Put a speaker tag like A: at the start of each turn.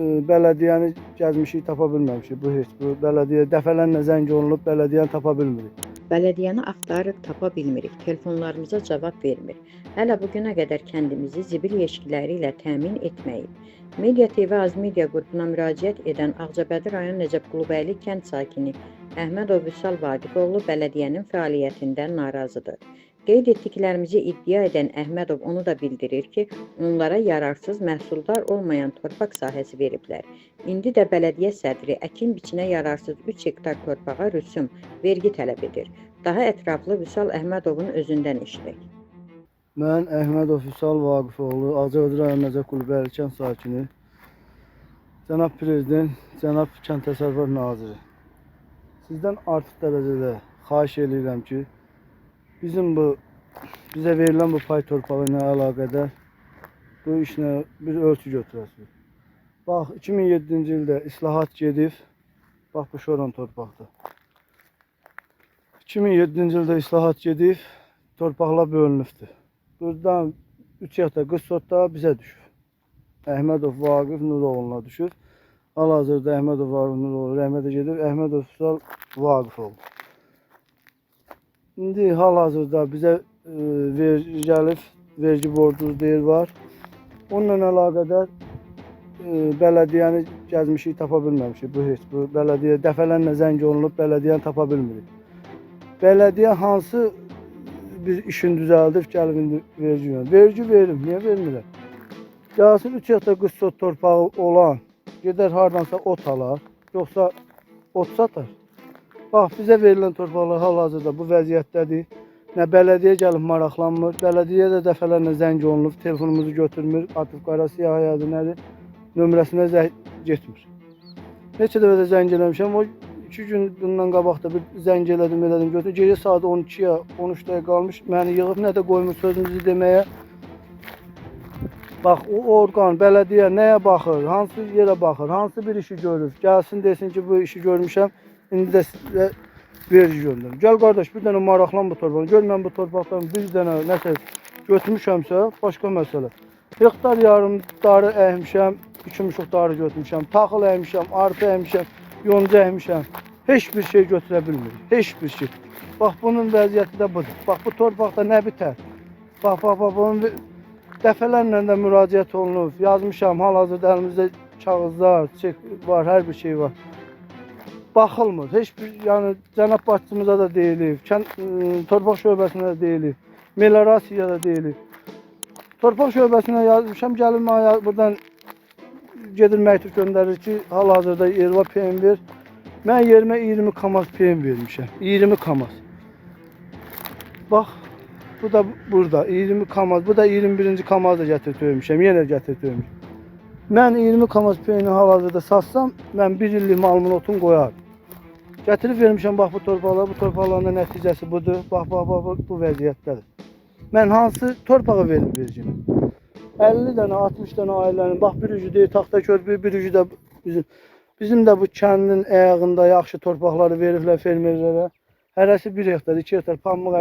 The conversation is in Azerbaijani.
A: Bələdiyyəni gəzmişik, tapa bilməmişik. Bu heç bu bələdiyyə dəfələrlə zəng olunub, bələdiyyəni tapa bilmirik.
B: Bələdiyyəni axtarırıq, tapa bilmirik. Telefonlarımıza cavab vermir. Hələ bugünə qədər kəndimizi zibil yeşikləri ilə təmin etməyib. Media TV Azmedia qrupuna müraciət edən Ağcabədi rayon Nəcəb Qulubəyli kənd sakini Əhmədov Vüsal Vaqifoğlu bələdiyyənin fəaliyyətindən narazıdır. Qeyd etdiklərimizi iddia edən Əhmədov onu da bildirir ki, onlara yararsız, məhsuldar olmayan torpaq sahəsi veriblər. İndi də bələdiyyə sədri əkin biçinə yararsız 3 hektar torpağa rüsum, vergi tələb edir. Daha ətraflı Vüsal Əhmədovun özündən eşidək.
A: Mən Əhmədov Vüsal Vaqifoğlu, Ağcabədi rayon Nəcəb Qulubəyli kənd sakini, Cənab Prezident, Cənab Kənd Təsərrüfat Naziri. Sizdən artıq dərəcədə xahiş edirəm ki, bizə verilən bu pay torpağı ilə əlaqədar bu işlə bir ölçü götürəsiniz. Bax, 2007-ci ildə islahat gedib, bax bu şoran torpaqda. 2007-ci ildə islahat gedib, torpaqlar bölünübdür. Buradan 3 hektar qıssotda bizə düşür. Əhmədov Vaqif Nuroğlu'na düşür. Hal-hazırda Əhmədov Vaqif Nuroğlu rəhmətə gedib, Əhmədov Vüsal Vaqifoğlu. İndi hal-hazırda bizə vergi gəlib, vergi borcumuz deyil var. Onunla əlaqədar bələdiyyəni gəzmişik, tapa bilməmişik. Bu heç bu bələdiyyə dəfələrlə zəng olunub, bələdiyyəni tapa bilmirik. Bələdiyyə hansı bir işin düzəldib, gəlib indi vergi verir. Vergi verim, niyə vermirəm? Gəlsin 3 hektar qıssot torpağı olan, gedər hardansa ot alar, yoxsa ot satar. Bax, bizə verilən torpaqlar hal-hazırda bu vəziyyətdədir. Nə bələdiyyə gəlib maraqlanmır, bələdiyyə də dəfələrlə zəng olunub, telefonumuzu götürmür, artıq qara siyahıyadır, nədir, nömrəsinə zəng getmir. Neçə dəfə də zəng eləmişəm, o 2 gün bundan qabaq da bir zəng elədim, götür. Gecə saat 12-yə, 13-yə qalmış, məni yığıb, nə də qoymur sözümüzü deməyə. Bax, o orqan, bələdiyyə nəyə baxır, hansı yerə baxır, hansı bir işi görür, gəlsin desin ki, bu işi görmüşəm, indi də sizə vergi göndərim. Gəl qardaş, bir dənə maraqlan bu torpaqdan, gör mən bu torpaqdan bir dənə nəsə götürmüşəmsə, başqa məsələ. Hektar yarım darı əhmişəm, 2,5 darı götürmüşəm, taxıl əhmişəm, arpa əhmişəm, yonca əhmişəm. Heç bir şey götürə bilmirik, heç bir şey. Bax, bunun vəziyyəti də budur. Bax, bu torpaqda nə bitər? Bax, bunun dəfələrlə də müraciət olunub, yazmışam, hal-hazırda əlimizdə kağızlar, çek var, hər bir şey var. Baxılmır, heç bir, yəni cənab başçımıza da deyilib, torpaq şöbəsinə də deyilib, meliorasiyaya da deyilib. Torpaq şöbəsinə yazmışam, gəlir mənə buradan gedir məktub göndərir ki, hal-hazırda Erva PM ver. Mən yerimə 20 kamaz PM vermişəm, 20 kamaz. Bax, bu da burada 20 kamaz, bu da 21-ci kamaz da gətirtmişəm, yenə gətirtmişəm. Mən 20 kamaz peyini hal-hazırda satsam, mən 1 illik malımın otunu qoyarım. Gətirib vermişəm, bax bu torpaqların da nəticəsi budur. Bax, bu vəziyyətdədir. Mən hansı torpağı verim vergini? 50 dənə, 60 dənə ailənin, bax bir ucu deyir taxta körpü, bir ucu da bizim də bu kəndin əyağında yaxşı torpaqları veriblər fermerlərə. Hərəsi 1 hektar, 2 hektar pambıq